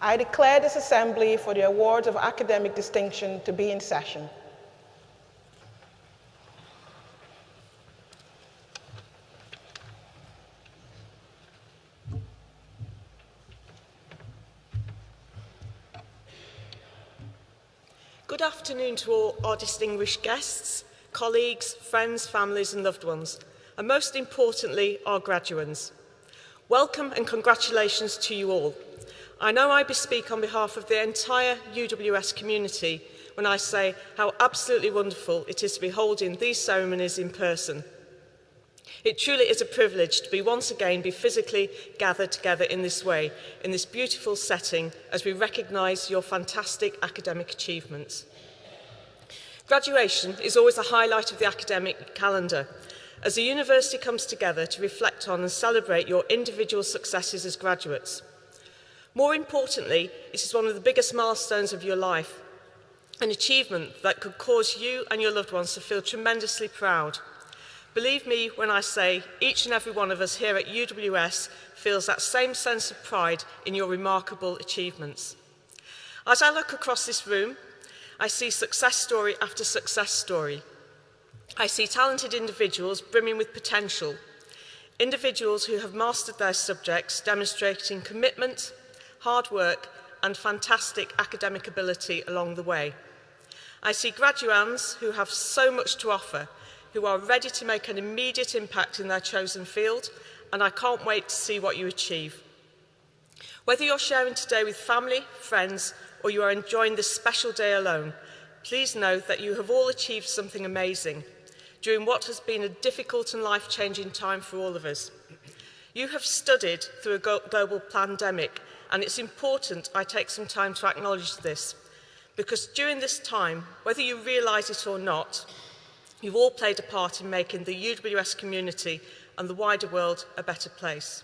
I declare this assembly for the awards of academic distinction to be in session. Good afternoon to all our distinguished guests, colleagues, friends, families and loved ones, and most importantly, our graduands. Welcome and congratulations to you all. I know I bespeak on behalf of the entire UWS community when I say how absolutely wonderful it is to be holding these ceremonies in person. It truly is a privilege to once again be physically gathered together in this way, in this beautiful setting, as we recognise your fantastic academic achievements. Graduation is always a highlight of the academic calendar, as the university comes together to reflect on and celebrate your individual successes as graduates. More importantly, it is one of the biggest milestones of your life, an achievement that could cause you and your loved ones to feel tremendously proud. Believe me when I say each and every one of us here at UWS feels that same sense of pride in your remarkable achievements. As I look across this room, I see success story after success story. I see talented individuals brimming with potential, individuals who have mastered their subjects, demonstrating commitment, hard work, and fantastic academic ability along the way. I see graduands who have so much to offer, who are ready to make an immediate impact in their chosen field, and I can't wait to see what you achieve. Whether you're sharing today with family, friends, or you are enjoying this special day alone, please know that you have all achieved something amazing during what has been a difficult and life-changing time for all of us. You have studied through a global pandemic, and it's important I take some time to acknowledge this, because during this time, whether you realise it or not, you've all played a part in making the UWS community and the wider world a better place.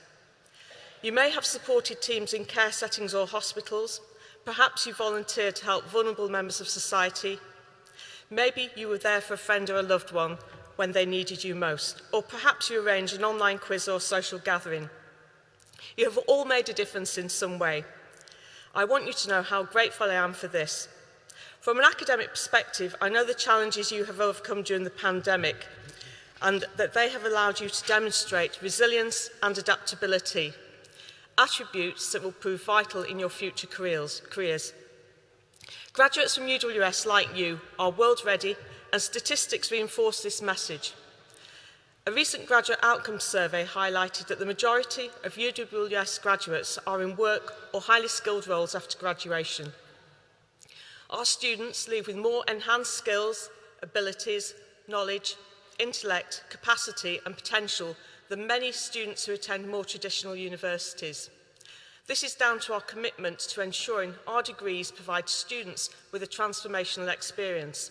You may have supported teams in care settings or hospitals. Perhaps you volunteered to help vulnerable members of society. Maybe you were there for a friend or a loved one when they needed you most. Or perhaps you arranged an online quiz or social gathering. You have all made a difference in some way. I want you to know how grateful I am for this. From an academic perspective, I know the challenges you have overcome during the pandemic and that they have allowed you to demonstrate resilience and adaptability, attributes that will prove vital in your future careers. Graduates from UWS like you are world ready, and statistics reinforce this message. A recent graduate outcomes survey highlighted that the majority of UWS graduates are in work or highly skilled roles after graduation. Our students leave with more enhanced skills, abilities, knowledge, intellect, capacity and potential than many students who attend more traditional universities. This is down to our commitment to ensuring our degrees provide students with a transformational experience,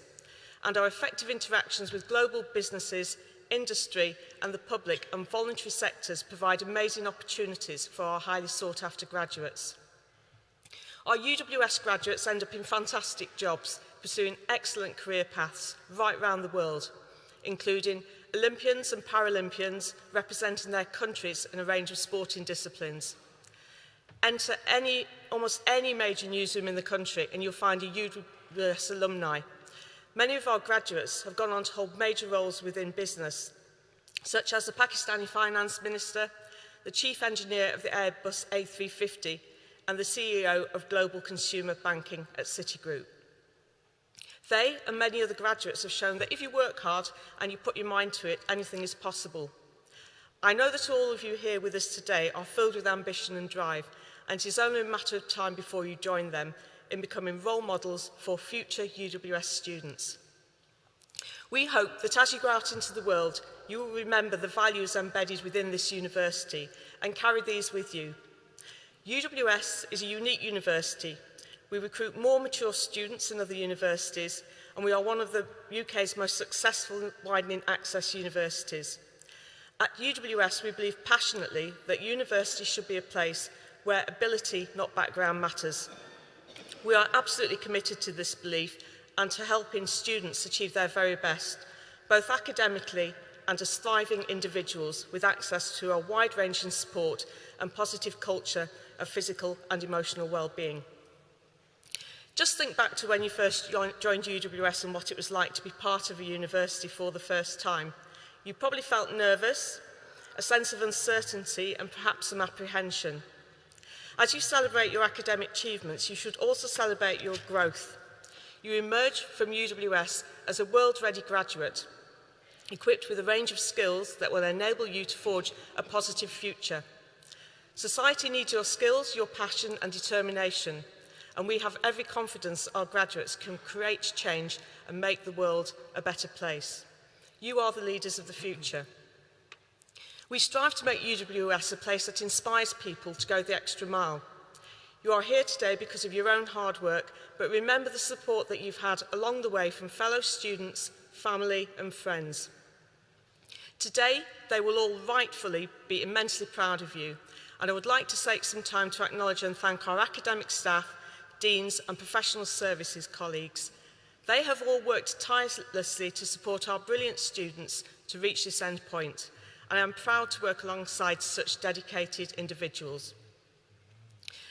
and our effective interactions with global businesses, industry and the public and voluntary sectors provide amazing opportunities for our highly sought after graduates. Our UWS graduates end up in fantastic jobs, pursuing excellent career paths right around the world, including Olympians and Paralympians representing their countries in a range of sporting disciplines. Enter almost any major newsroom in the country and you'll find a UWS alumni. Many of our graduates have gone on to hold major roles within business, such as the Pakistani Finance Minister, the Chief Engineer of the Airbus A350, and the CEO of Global Consumer Banking at Citigroup. They and many other graduates have shown that if you work hard and you put your mind to it, anything is possible. I know that all of you here with us today are filled with ambition and drive, and it is only a matter of time before you join them in becoming role models for future UWS students. We hope that as you go out into the world, you will remember the values embedded within this university and carry these with you. UWS is a unique university. We recruit more mature students than other universities, and we are one of the UK's most successful widening access universities. At UWS, we believe passionately that university should be a place where ability, not background, matters. We are absolutely committed to this belief and to helping students achieve their very best, both academically and as thriving individuals with access to a wide-ranging support and positive culture of physical and emotional well-being. Just think back to when you first joined UWS and what it was like to be part of a university for the first time. You probably felt nervous, a sense of uncertainty and perhaps some apprehension. As you celebrate your academic achievements, you should also celebrate your growth. You emerge from UWS as a world-ready graduate, equipped with a range of skills that will enable you to forge a positive future. Society needs your skills, your passion and determination, and we have every confidence our graduates can create change and make the world a better place. You are the leaders of the future. We strive to make UWS a place that inspires people to go the extra mile. You are here today because of your own hard work, but remember the support that you've had along the way from fellow students, family and friends. Today, they will all rightfully be immensely proud of you, and I would like to take some time to acknowledge and thank our academic staff, deans and professional services colleagues. They have all worked tirelessly to support our brilliant students to reach this end point, and I am proud to work alongside such dedicated individuals.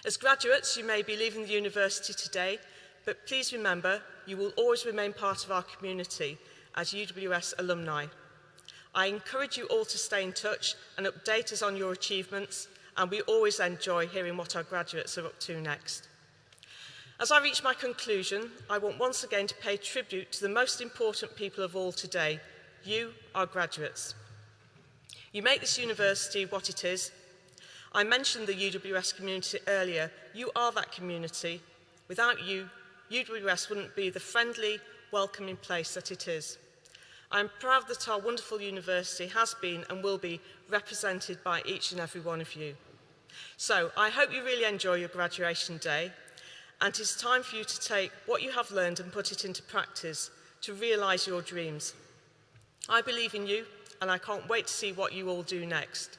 As graduates, you may be leaving the university today, but please remember you will always remain part of our community as UWS alumni. I encourage you all to stay in touch and update us on your achievements, and we always enjoy hearing what our graduates are up to next. As I reach my conclusion, I want once again to pay tribute to the most important people of all today, you, our graduates. You make this university what it is. I mentioned the UWS community earlier. You are that community. Without you, UWS wouldn't be the friendly, welcoming place that it is. I'm proud that our wonderful university has been and will be represented by each and every one of you. So I hope you really enjoy your graduation day, and it's time for you to take what you have learned and put it into practice to realise your dreams. I believe in you, and I can't wait to see what you all do next.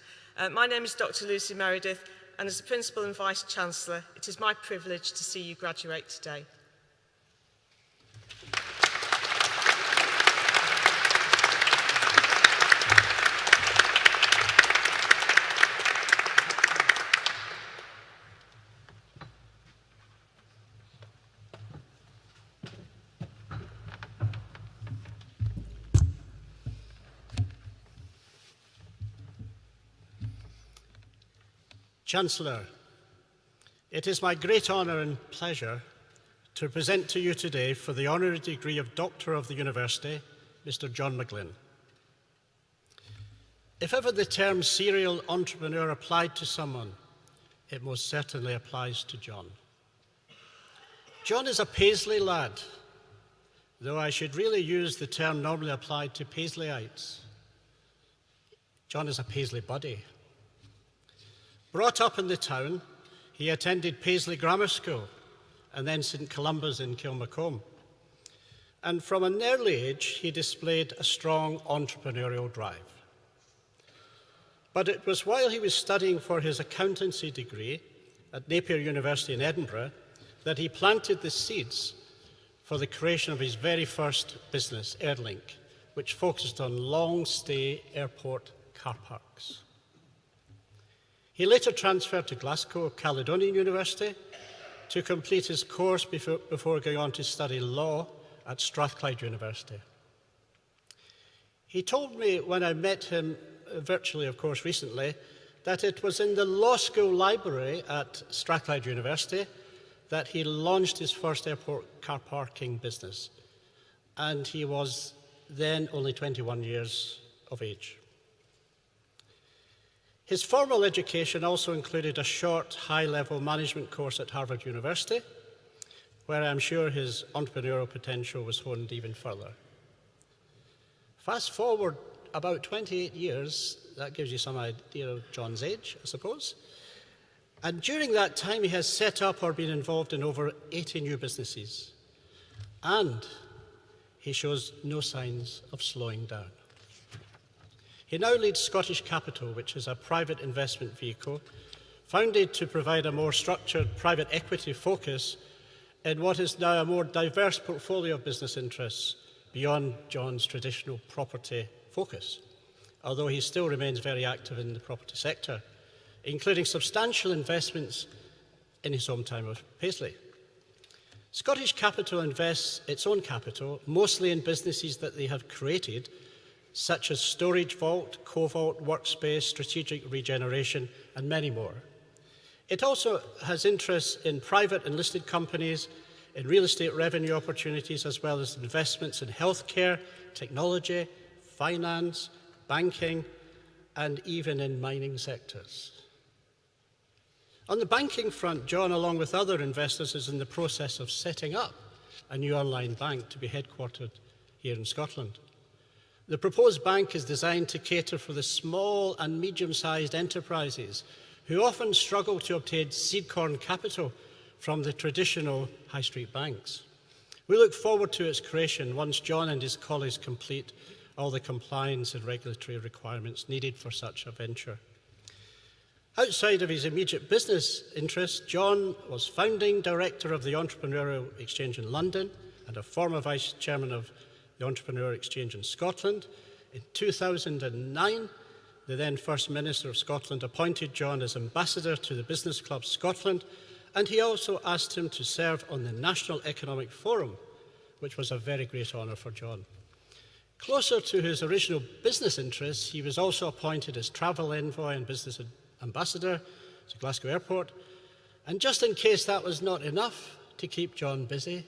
My name is Dr. Lucy Meredith, and as the Principal and Vice-Chancellor, it is my privilege to see you graduate today. Chancellor, it is my great honour and pleasure to present to you today for the honorary degree of Doctor of the University, Mr. John McGlynn. If ever the term serial entrepreneur applied to someone, it most certainly applies to John. John is a Paisley lad, though I should really use the term normally applied to Paisleyites. John is a Paisley buddy. Brought up in the town, he attended Paisley Grammar School and then St Columba's in Kilmacombe. And from an early age, he displayed a strong entrepreneurial drive. But it was while he was studying for his accountancy degree at Napier University in Edinburgh that he planted the seeds for the creation of his very first business, Airlink, which focused on long-stay airport car parks. He later transferred to Glasgow Caledonian University to complete his course before going on to study law at Strathclyde University. He told me when I met him, virtually of course recently, that it was in the law school library at Strathclyde University that he launched his first airport car parking business. And he was then only 21 years of age. His formal education also included a short, high-level management course at Harvard University, where I'm sure his entrepreneurial potential was honed even further. Fast forward about 28 years, that gives you some idea of John's age, I suppose. And during that time, he has set up or been involved in over 80 new businesses. And he shows no signs of slowing down. He now leads Scottish Capital, which is a private investment vehicle founded to provide a more structured private equity focus in what is now a more diverse portfolio of business interests beyond John's traditional property focus. although he still remains very active in the property sector, including substantial investments in his hometown of Paisley. Scottish Capital invests its own capital mostly in businesses that they have created, such as Storage Vault, Co-Vault, Workspace, Strategic Regeneration, and many more. It also has interests in private and listed companies, in real estate revenue opportunities, as well as investments in healthcare, technology, finance, banking, and even in mining sectors. On the banking front, John, along with other investors, is in the process of setting up a new online bank to be headquartered here in Scotland. The proposed bank is designed to cater for the small and medium-sized enterprises who often struggle to obtain seed corn capital from the traditional high street banks. We look forward to its creation once John and his colleagues complete all the compliance and regulatory requirements needed for such a venture. Outside of his immediate business interests, John was founding director of the Entrepreneurial Exchange in London and a former vice chairman of the Entrepreneurial Exchange in Scotland. In 2009, the then First Minister of Scotland appointed John as ambassador to the Business Club Scotland, and he also asked him to serve on the National Economic Forum, which was a very great honour for John. Closer to his original business interests, he was also appointed as travel envoy and business ambassador to Glasgow Airport. And just in case that was not enough to keep John busy,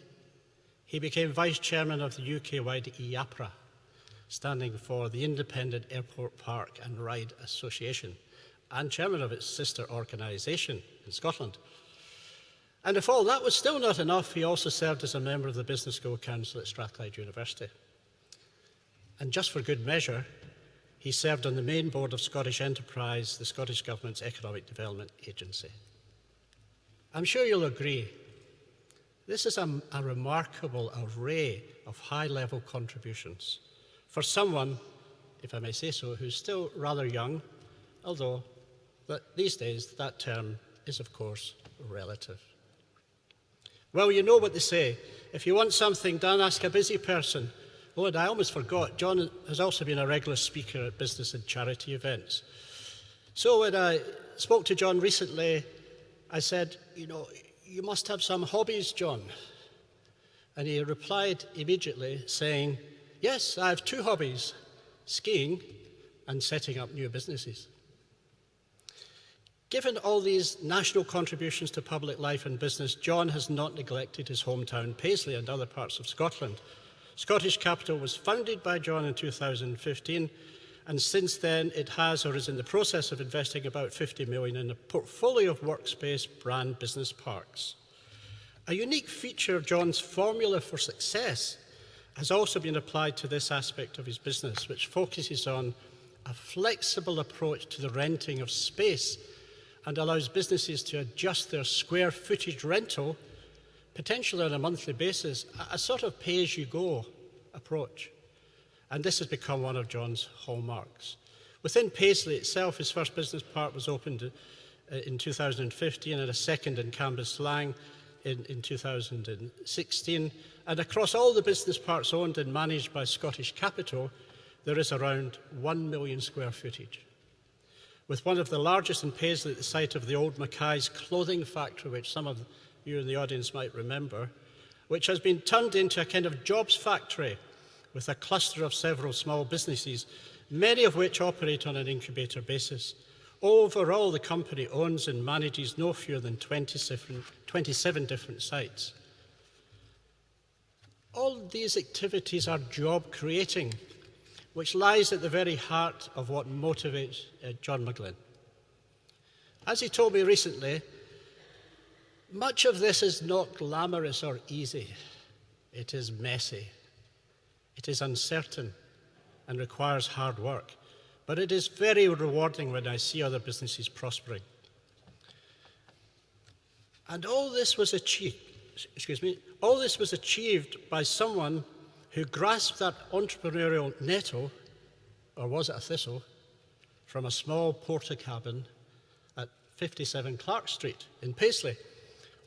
he became vice chairman of the UK-wide IAPRA, standing for the Independent Airport Park and Ride Association, and chairman of its sister organisation in Scotland. And if all that was still not enough, he also served as a member of the Business School Council at Strathclyde University. And just for good measure, he served on the main board of Scottish Enterprise, the Scottish Government's economic development agency. I'm sure you'll agree, this is a remarkable array of high-level contributions for someone, if I may say so, who's still rather young, although these days that term is, of course, relative. Well, you know what they say. If you want something done, ask a busy person. Oh, and I almost forgot, John has also been a regular speaker at business and charity events. So when I spoke to John recently, I said, you must have some hobbies, John. And he replied immediately saying, yes, I have two hobbies, skiing and setting up new businesses. Given all these national contributions to public life and business, John has not neglected his hometown, Paisley, and other parts of Scotland. Scottish Capital was founded by John in 2015, and since then it has or is in the process of investing about 50 million in a portfolio of workspace brand business parks. A unique feature of John's formula for success has also been applied to this aspect of his business, which focuses on a flexible approach to the renting of space and allows businesses to adjust their square footage rental, potentially on a monthly basis, a sort of pay-as-you-go approach. And this has become one of John's hallmarks. Within Paisley itself, his first business park was opened in 2015 and a second in Cambuslang in 2016. And across all the business parks owned and managed by Scottish Capital, there is around 1 million square footage. With one of the largest in Paisley at the site of the old Mackay's clothing factory, which some of you in the audience might remember, which has been turned into a kind of jobs factory with a cluster of several small businesses, many of which operate on an incubator basis. Overall, the company owns and manages no fewer than 27 different sites. All these activities are job creating, which lies at the very heart of what motivates John McGlynn. As he told me recently, much of this is not glamorous or easy. It is messy. It is uncertain and requires hard work. But it is very rewarding when I see other businesses prospering. And all this was achieved by someone who grasped that entrepreneurial nettle, or was it a thistle, from a small porter cabin at 57 Clark Street in Paisley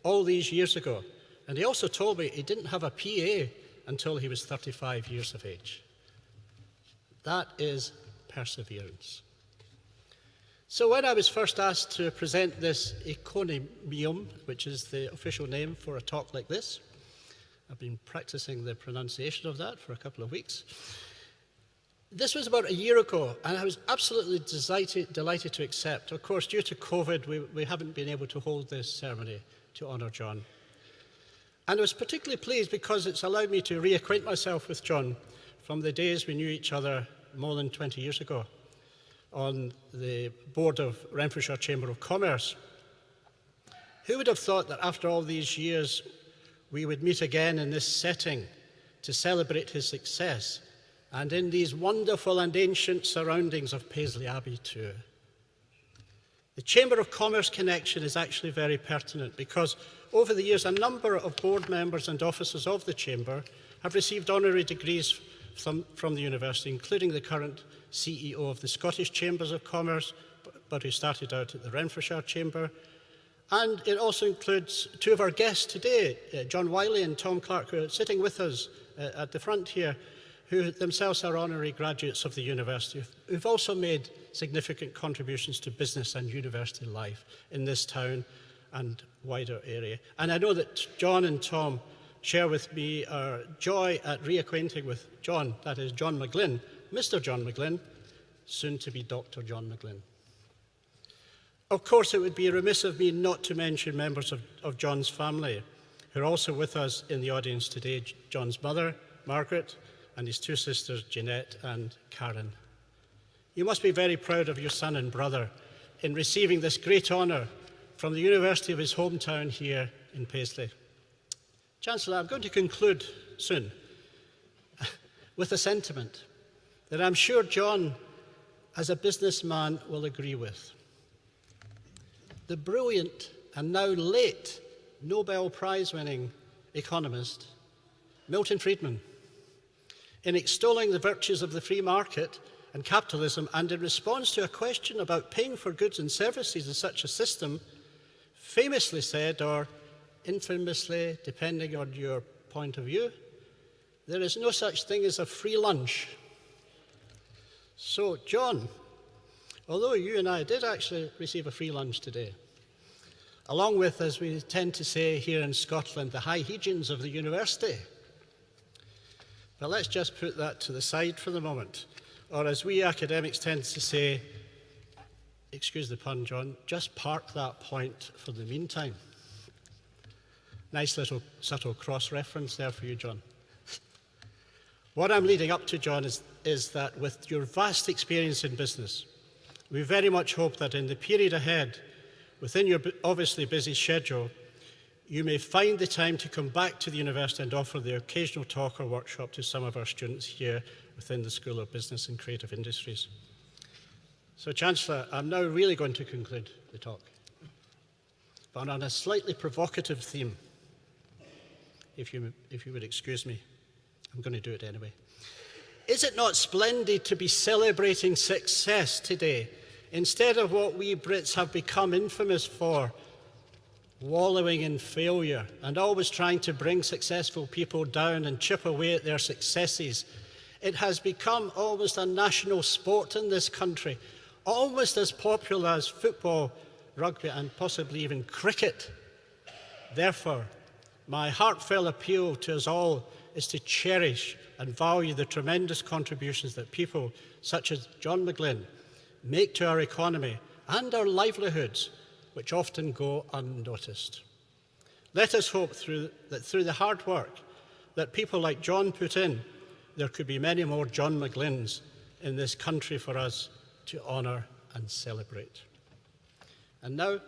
all these years ago. And he also told me he didn't have a PA until he was 35 years of age. That is perseverance. So when I was first asked to present this encomium, which is the official name for a talk like this, I've been practicing the pronunciation of that for a couple of weeks. This was about a year ago, and I was absolutely delighted to accept. Of course, due to COVID, we haven't been able to hold this ceremony to honour John. And I was particularly pleased because it's allowed me to reacquaint myself with John from the days we knew each other more than 20 years ago on the board of Renfrewshire Chamber of Commerce. Who would have thought that after all these years we would meet again in this setting to celebrate his success, and in these wonderful and ancient surroundings of Paisley Abbey too. The Chamber of Commerce connection is actually very pertinent because over the years a number of board members and officers of the Chamber have received honorary degrees from the university, including the current CEO of the Scottish Chambers of Commerce, but who started out at the Renfrewshire Chamber. And it also includes two of our guests today, John Wiley and Tom Clark, who are sitting with us at the front here, who themselves are honorary graduates of the university, who've also made significant contributions to business and university life in this town and wider area. And I know that John and Tom share with me our joy at reacquainting with John, that is John McGlynn, Mr. John McGlynn, soon to be Dr. John McGlynn. Of course, it would be remiss of me not to mention members of John's family, who are also with us in the audience today, John's mother, Margaret, and his two sisters, Jeanette and Karen. You must be very proud of your son and brother in receiving this great honour from the university of his hometown here in Paisley. Chancellor, I'm going to conclude soon with a sentiment that I'm sure John, as a businessman, will agree with. The brilliant and now late Nobel Prize-winning economist Milton Friedman, in extolling the virtues of the free market and capitalism, and in response to a question about paying for goods and services in such a system, famously said, or infamously, depending on your point of view, there is no such thing as a free lunch. So, John, although you and I did actually receive a free lunch today, along with, as we tend to say here in Scotland, the high Hegians of the university. But let's just put that to the side for the moment. Or as we academics tend to say, excuse the pun, John, just park that point for the meantime. Nice little subtle cross-reference there for you, John. What I'm leading up to, John, is that with your vast experience in business, we very much hope that in the period ahead, within your obviously busy schedule, you may find the time to come back to the university and offer the occasional talk or workshop to some of our students here within the School of Business and Creative Industries. So, Chancellor, I'm now really going to conclude the talk, but on a slightly provocative theme. If you would excuse me, I'm going to do it anyway. Is it not splendid to be celebrating success today, instead of what we Brits have become infamous for, wallowing in failure and always trying to bring successful people down and chip away at their successes? It has become almost a national sport in this country, almost as popular as football, rugby, and possibly even cricket. Therefore, my heartfelt appeal to us all is to cherish and value the tremendous contributions that people such as John McGlynn make to our economy and our livelihoods, which often go unnoticed. Let us hope that through the hard work that people like John put in, there could be many more John McGlynns in this country for us to honour and celebrate. And now,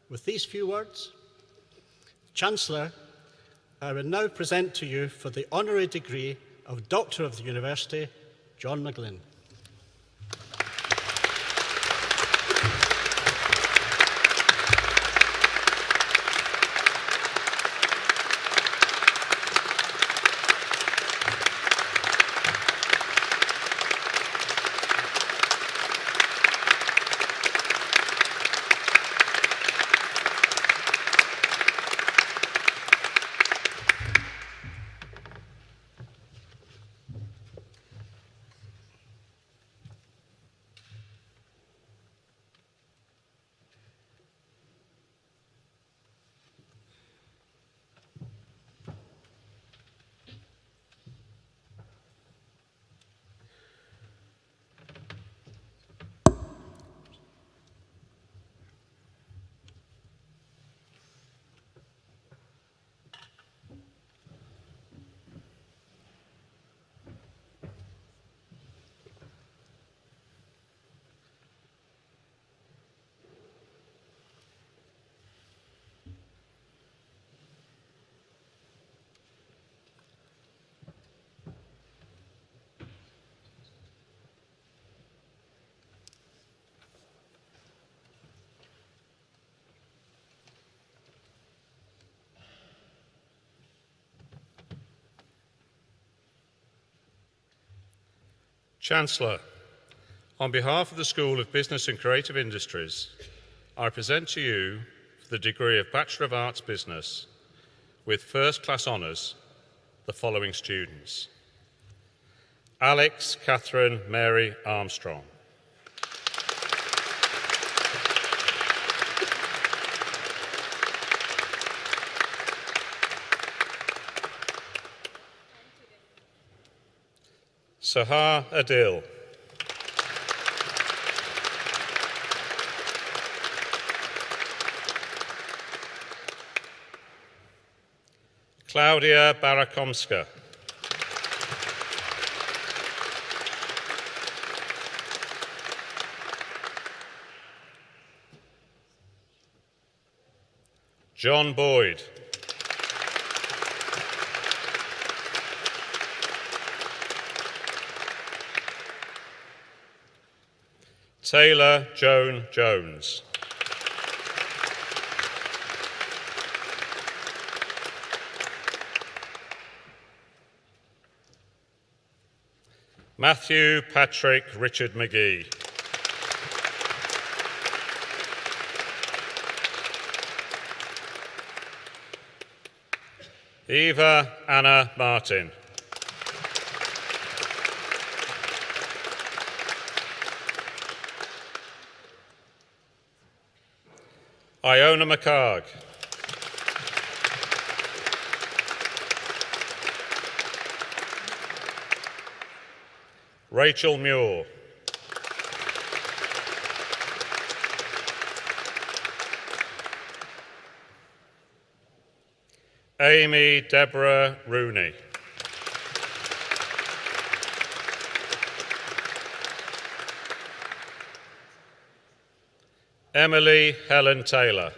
with these few words, Chancellor, I will now present to you for the honorary degree of Doctor of the University, John McGlynn. Chancellor, on behalf of the School of Business and Creative Industries, I present to you for the degree of Bachelor of Arts Business with first-class honours the following students: Alex Catherine Mary Armstrong, Sahar Adil, Claudia Barakomska, John Boyd, Taylor Joan Jones, Matthew Patrick Richard McGee, Eva Anna Martin, Iona McCarg, Rachel Muir, Amy Deborah Rooney, Emily Helen Taylor,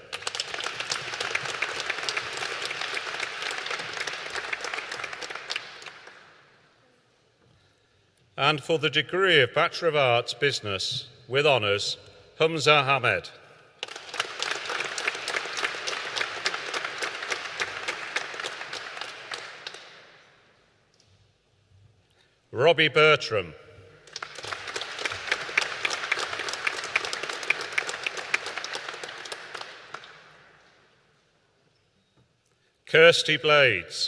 and for the degree of Bachelor of Arts Business with honours, Hamza Hamed, Robbie Bertram, Kirsty Blades,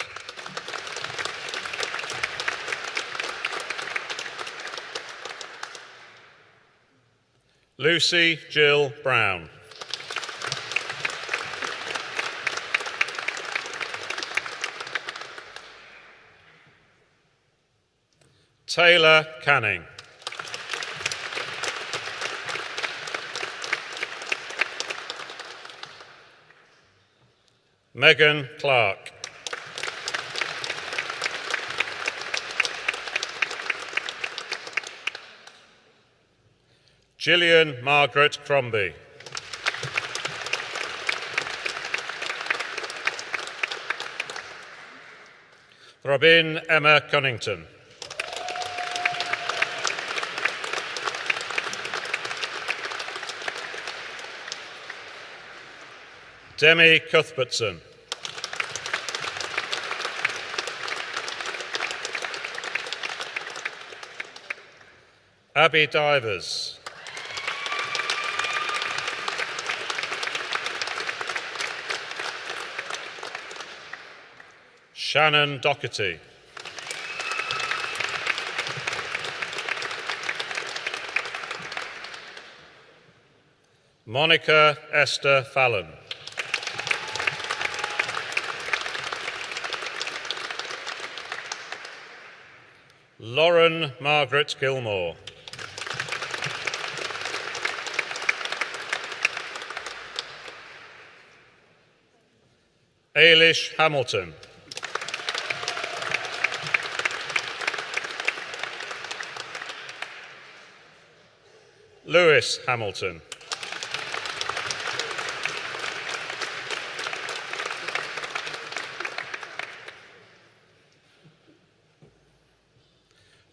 Lucy Jill Brown, Taylor Canning, Megan Clark, Gillian Margaret Crombie, Robin Emma Cunnington, Demi Cuthbertson, Abbey Divers, Shannon Doherty, Monica Esther Fallon, Lauren Margaret Gilmore, Ailish Hamilton, Lewis Hamilton,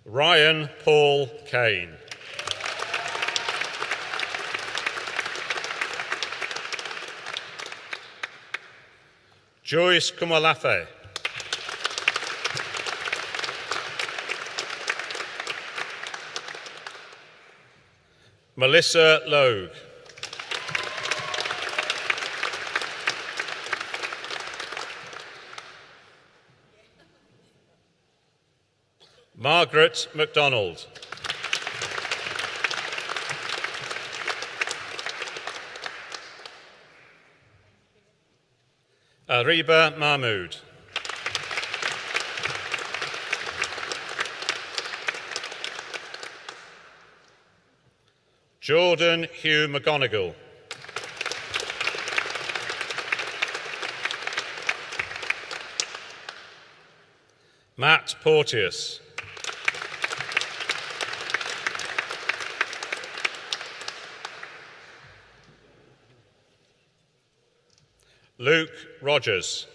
Ryan Paul Kane, Joyce Kumalafe, Melissa Logue. Margaret MacDonald. Ariba Mahmood. Jordan Hugh McGonigal. Matt Porteous. Luke Rogers.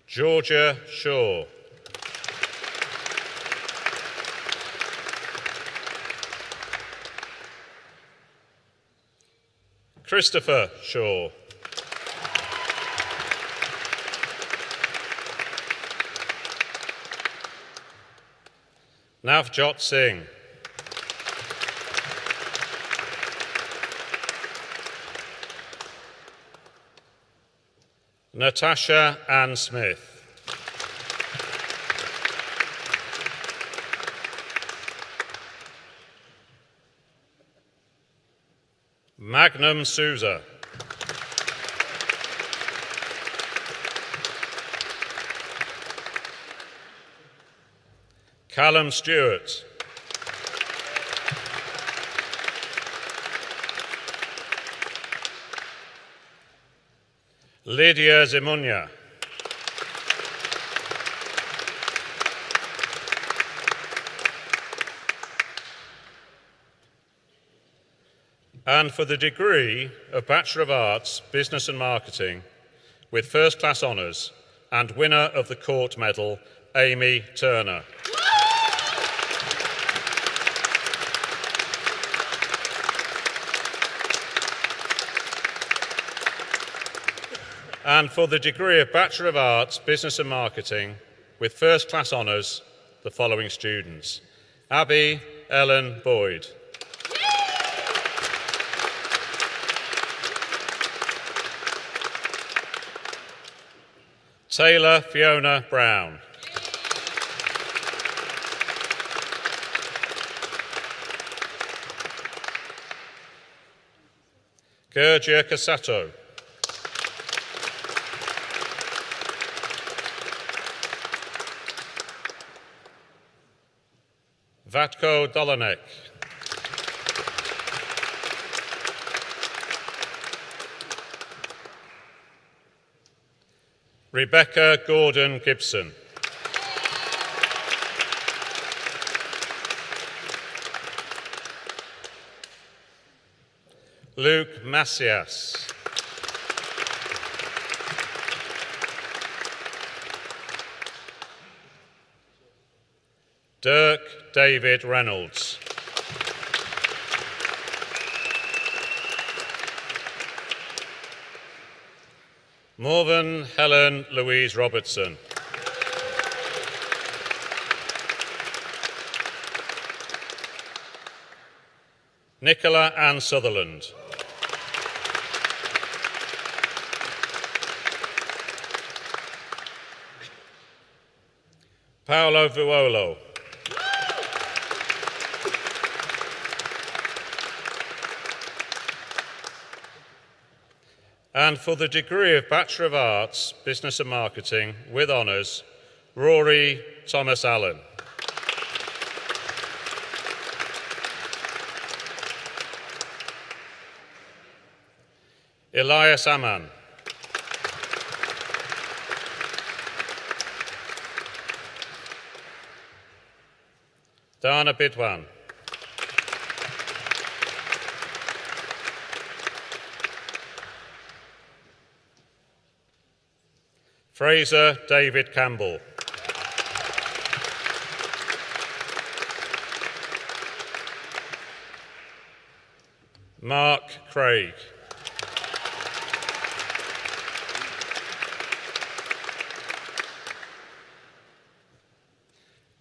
Georgia Shaw. Christopher Shaw. Navjot Singh. Natasha Ann Smith. Magnum Souza. Callum Stewart. Lydia Zimunya. And for the degree of Bachelor of Arts, Business and Marketing, with first class honours and winner of the Court Medal, Amy Turner. And for the degree of Bachelor of Arts, Business and Marketing, with first class honours, the following students: Abbey Ellen Boyd. Taylor Fiona Brown. Gergia Casato. Vatko Dolanek. Rebecca Gordon Gibson. Luke Macias. Dirk David Reynolds. Morven Helen Louise Robertson. Nicola Ann Sutherland. Paolo Vuolo. And for the degree of Bachelor of Arts, Business and Marketing, with honours, Rory Thomas Allen. Elias Aman. Dana Bidwan. Fraser David Campbell. Mark Craig.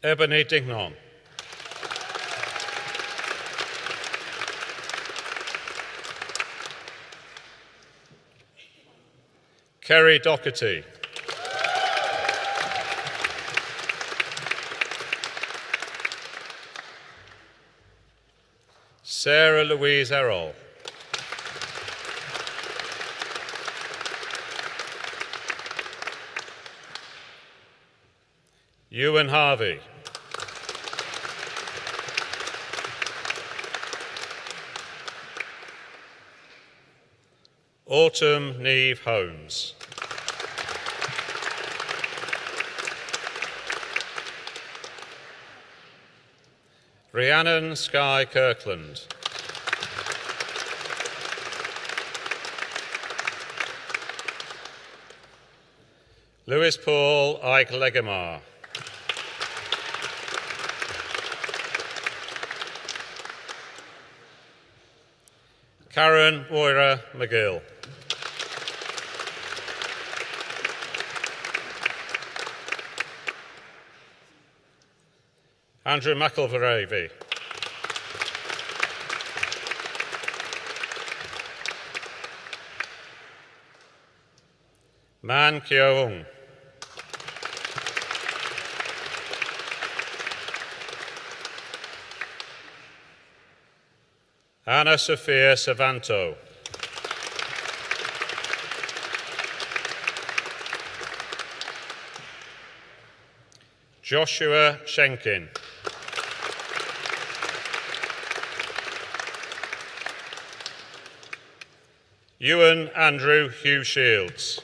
Ebony Dignon. Kerry Doherty. Sarah Louise Errol. Ewan Harvey. Autumn Neve Holmes. Rhiannon Skye Kirkland. Lewis Paul Ike Legemar. Karen Moira McGill. Andrew McElvaravi. Man Kyo-ung. Anna Sophia Savanto. Joshua Schenkin. Ewan Andrew Hugh Shields.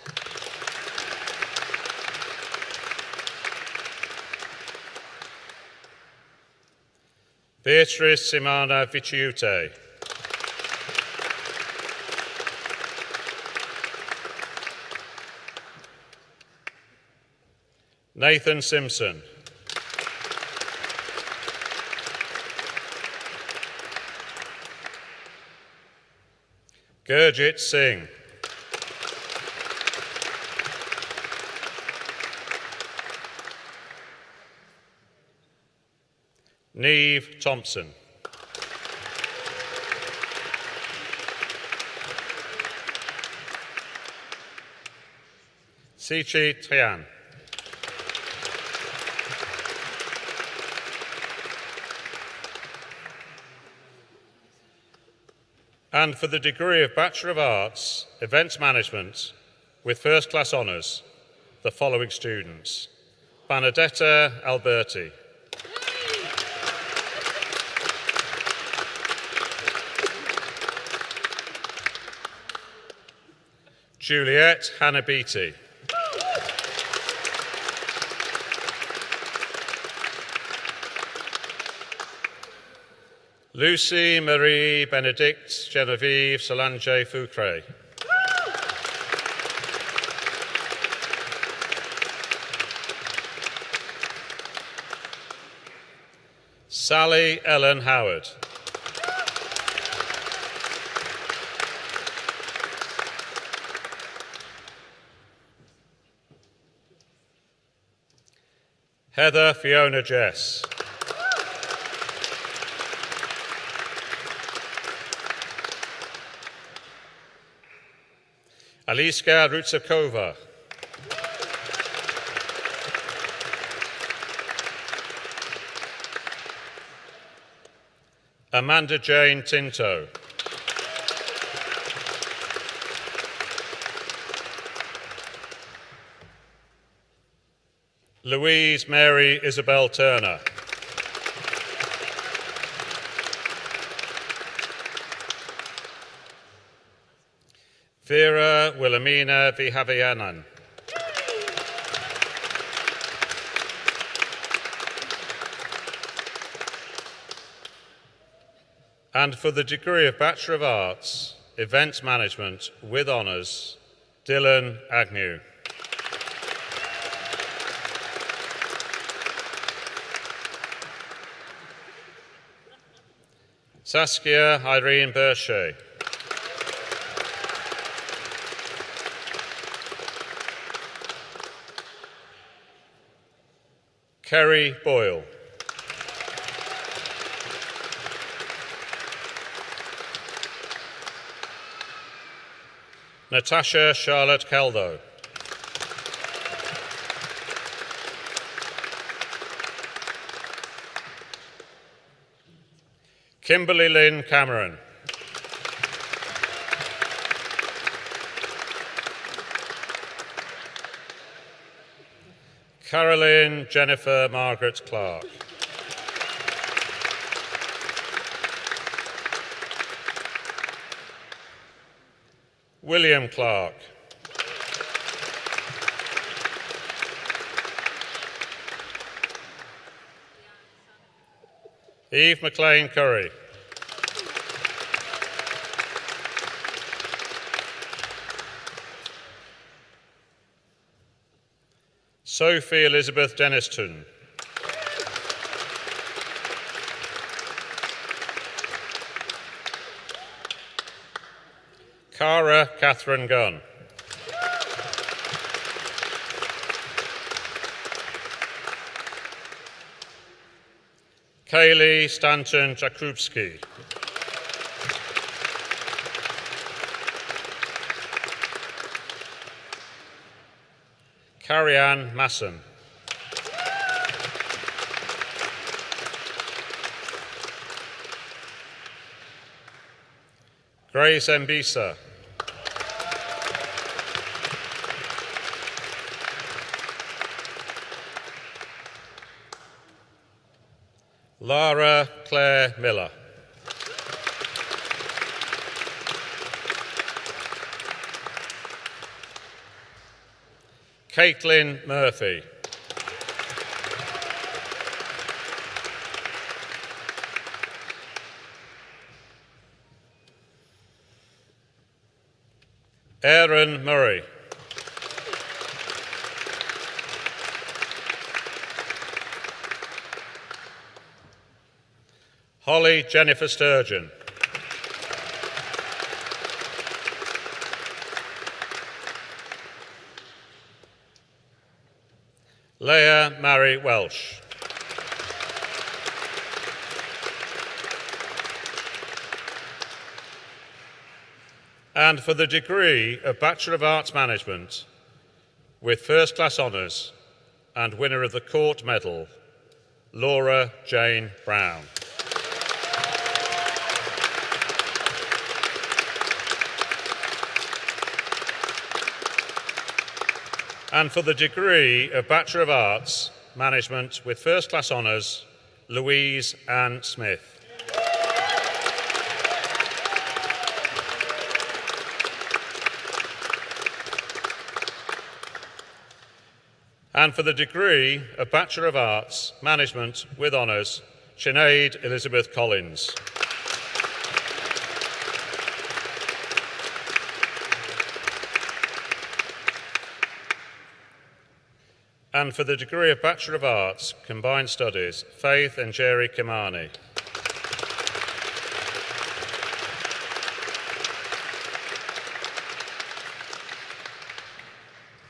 Beatrice Simana Viciute. Nathan Simpson. Gurjit Singh. Neve Thompson. Sichi Trian. And for the degree of Bachelor of Arts, Events Management, with first class honours, the following students: Benedetta Alberti. Juliet Hanabiti. Lucy Marie Benedict Genevieve Solange Foucret. Sally Ellen Howard. Heather Fiona Jess. Aliska Rutsakova. Amanda Jane Tinto. Louise Mary Isabel Turner. Vera Wilhelmina Vihavianan. And for the degree of Bachelor of Arts, Events Management with honours, Dylan Agnew. Saskia Irene Berchet. Kerry Boyle. Natasha Charlotte Caldo. Kimberly Lynn Cameron. Caroline Jennifer Margaret Clark. William Clark. Eve McLean Curry. Sophie Elizabeth Denniston. Cara Catherine Gunn. Kaylee Stanton Jakubski. Carrie-Anne Masson. Grace Mbisa. Lara Claire Miller. Caitlin Murphy. Aaron Murray. Holly Jennifer Sturgeon. Leah Mary Welsh. And for the degree of Bachelor of Arts Management with first class honours and winner of the Court Medal, Laura Jane Brown. And for the degree of Bachelor of Arts Management with first class honours, Louise Ann Smith. And for the degree of Bachelor of Arts Management with honours, Sinead Elizabeth Collins. And for the degree of Bachelor of Arts, Combined Studies, Faith and Jerry Kimani.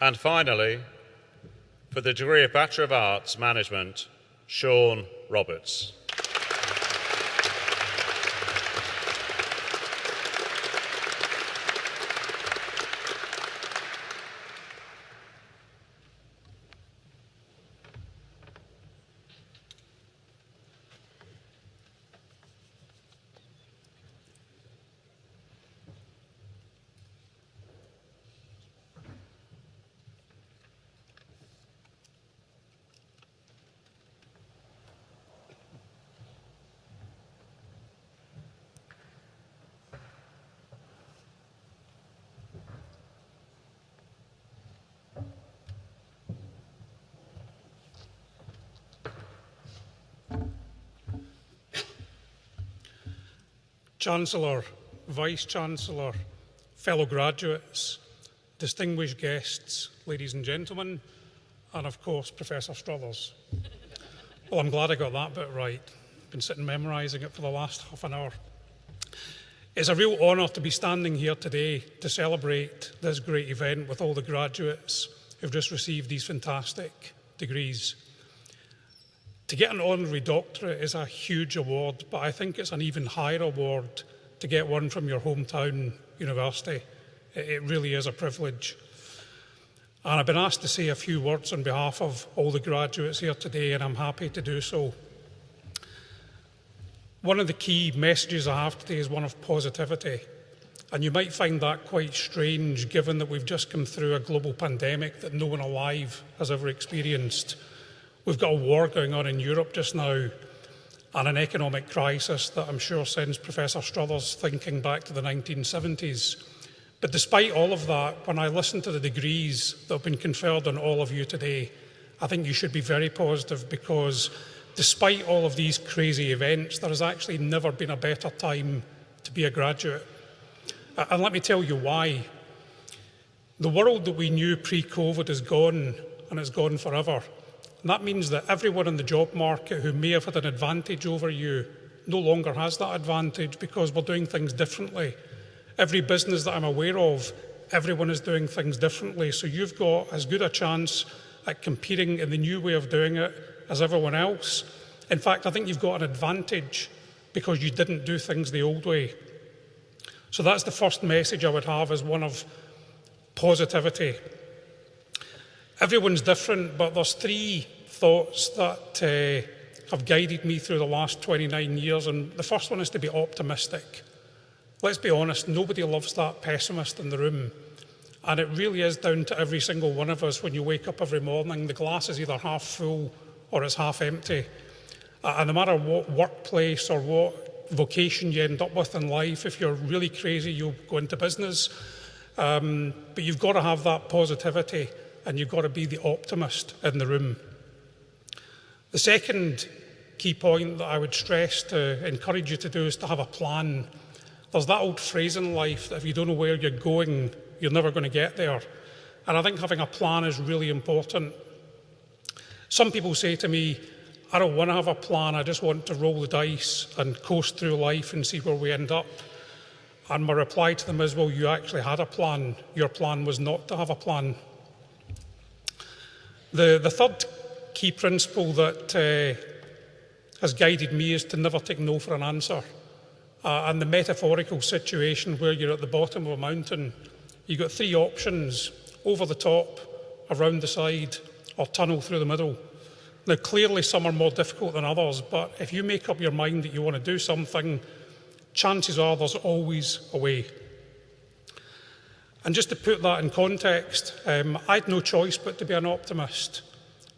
And finally, for the degree of Bachelor of Arts, Management, Sean Roberts. Chancellor, Vice-Chancellor, fellow graduates, distinguished guests, ladies and gentlemen, and of course, Professor Struthers. Well, I'm glad I got that bit right. Been sitting memorising it for the last half an hour. It's a real honour to be standing here today to celebrate this great event with all the graduates who've just received these fantastic degrees. To get an honorary doctorate is a huge award, but I think it's an even higher award to get one from your hometown university. It really is a privilege. And I've been asked to say a few words on behalf of all the graduates here today, and I'm happy to do so. One of the key messages I have today is one of positivity. And you might find that quite strange, given that we've just come through a global pandemic that no one alive has ever experienced. We've got a war going on in Europe just now, and an economic crisis that I'm sure sends Professor Struthers thinking back to the 1970s. But despite all of that, when I listen to the degrees that have been conferred on all of you today, I think you should be very positive, because despite all of these crazy events, there has actually never been a better time to be a graduate. And let me tell you why. The world that we knew pre-COVID is gone, and it's gone forever. And that means that everyone in the job market who may have had an advantage over you no longer has that advantage, because we're doing things differently. Every business that I'm aware of, everyone is doing things differently. So you've got as good a chance at competing in the new way of doing it as everyone else. In fact, I think you've got an advantage because you didn't do things the old way. So that's the first message I would have, is one of positivity. Everyone's different, but there's three thoughts that have guided me through the last 29 years. And the first one is to be optimistic. Let's be honest, nobody loves that pessimist in the room. And it really is down to every single one of us when you wake up every morning. The glass is either half full or it's half empty. And no matter what workplace or what vocation you end up with in life, if you're really crazy, you'll go into business. But you've got to have that positivity, and you've got to be the optimist in the room. The second key point that I would stress to encourage you to do is to have a plan. There's that old phrase in life that if you don't know where you're going, you're never going to get there. And I think having a plan is really important. Some people say to me, I don't want to have a plan, I just want to roll the dice and coast through life and see where we end up. And my reply to them is, well, you actually had a plan. Your plan was not to have a plan. The third key principle that has guided me is to never take no for an answer. And the metaphorical situation where you're at the bottom of a mountain, you've got three options: over the top, around the side, or tunnel through the middle. Now, clearly some are more difficult than others, but if you make up your mind that you want to do something, chances are there's always a way. And just to put that in context, I had no choice but to be an optimist,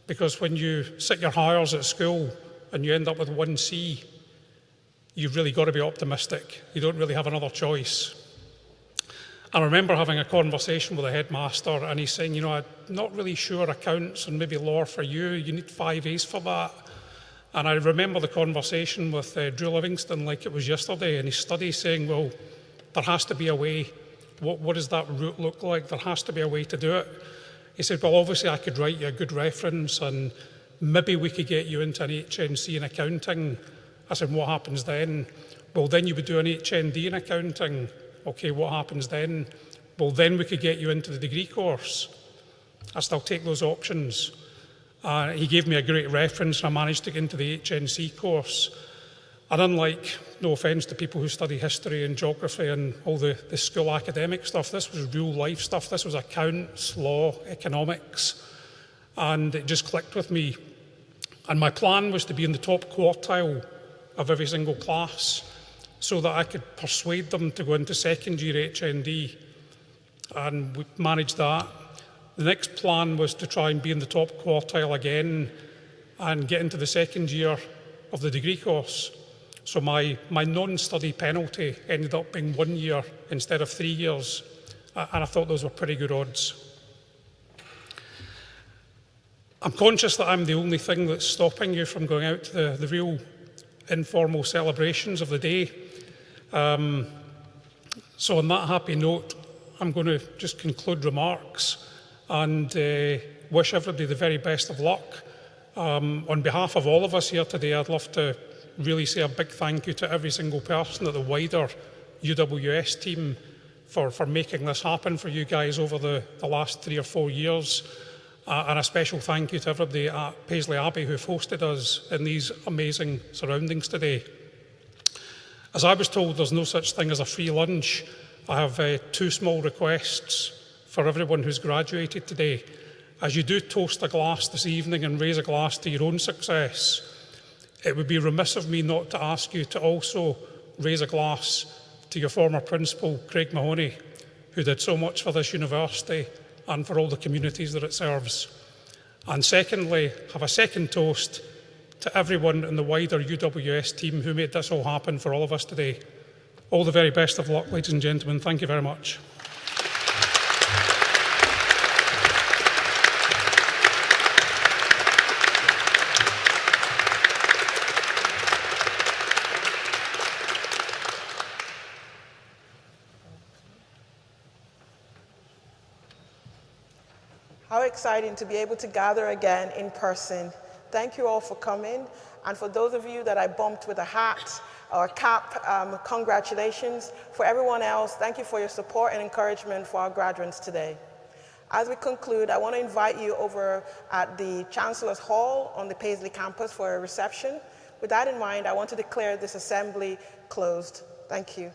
because when you sit your hires at school and you end up with 1C, you've really got to be optimistic. You don't really have another choice. I remember having a conversation with a headmaster, and he's saying, I'm not really sure accounts and maybe law for you. You need 5 A's for that. And I remember the conversation with Drew Livingston like it was yesterday, and his study saying, well, there has to be a way. What does that route look like? There has to be a way to do it. He said, well, obviously I could write you a good reference, and maybe we could get you into an HNC in accounting. I said, what happens then? Well, then you would do an HND in accounting. Okay, what happens then? Well, then we could get you into the degree course. I still take those options. He gave me a great reference, and I managed to get into the HNC course. And unlike, no offence to people who study history and geography and all the school academic stuff, this was real life stuff. This was accounts, law, economics, and it just clicked with me. And my plan was to be in the top quartile of every single class, so that I could persuade them to go into second year HND, and we managed that. The next plan was to try and be in the top quartile again and get into the second year of the degree course. So my non-study penalty ended up being 1 year instead of 3 years, and I thought those were pretty good odds. I'm conscious that I'm the only thing that's stopping you from going out to the real informal celebrations of the day. So on that happy note, I'm going to just conclude remarks and wish everybody the very best of luck. On behalf of all of us here today, I'd love to really say a big thank you to every single person at the wider UWS team for making this happen for you guys over the last 3 or 4 years. And a special thank you to everybody at Paisley Abbey who've hosted us in these amazing surroundings today. As I was told, there's no such thing as a free lunch. I have 2 small requests for everyone who's graduated today. As you do toast a glass this evening and raise a glass to your own success, it would be remiss of me not to ask you to also raise a glass to your former principal, Craig Mahoney, who did so much for this university and for all the communities that it serves. And secondly, have a second toast to everyone in the wider UWS team who made this all happen for all of us today. All the very best of luck, ladies and gentlemen. Thank you very much. How exciting to be able to gather again in person. Thank you all for coming. And for those of you that I bumped with a hat or a cap, congratulations. For everyone else, thank you for your support and encouragement for our graduates today. As we conclude, I want to invite you over at the Chancellor's Hall on the Paisley campus for a reception. With that in mind, I want to declare this assembly closed. Thank you.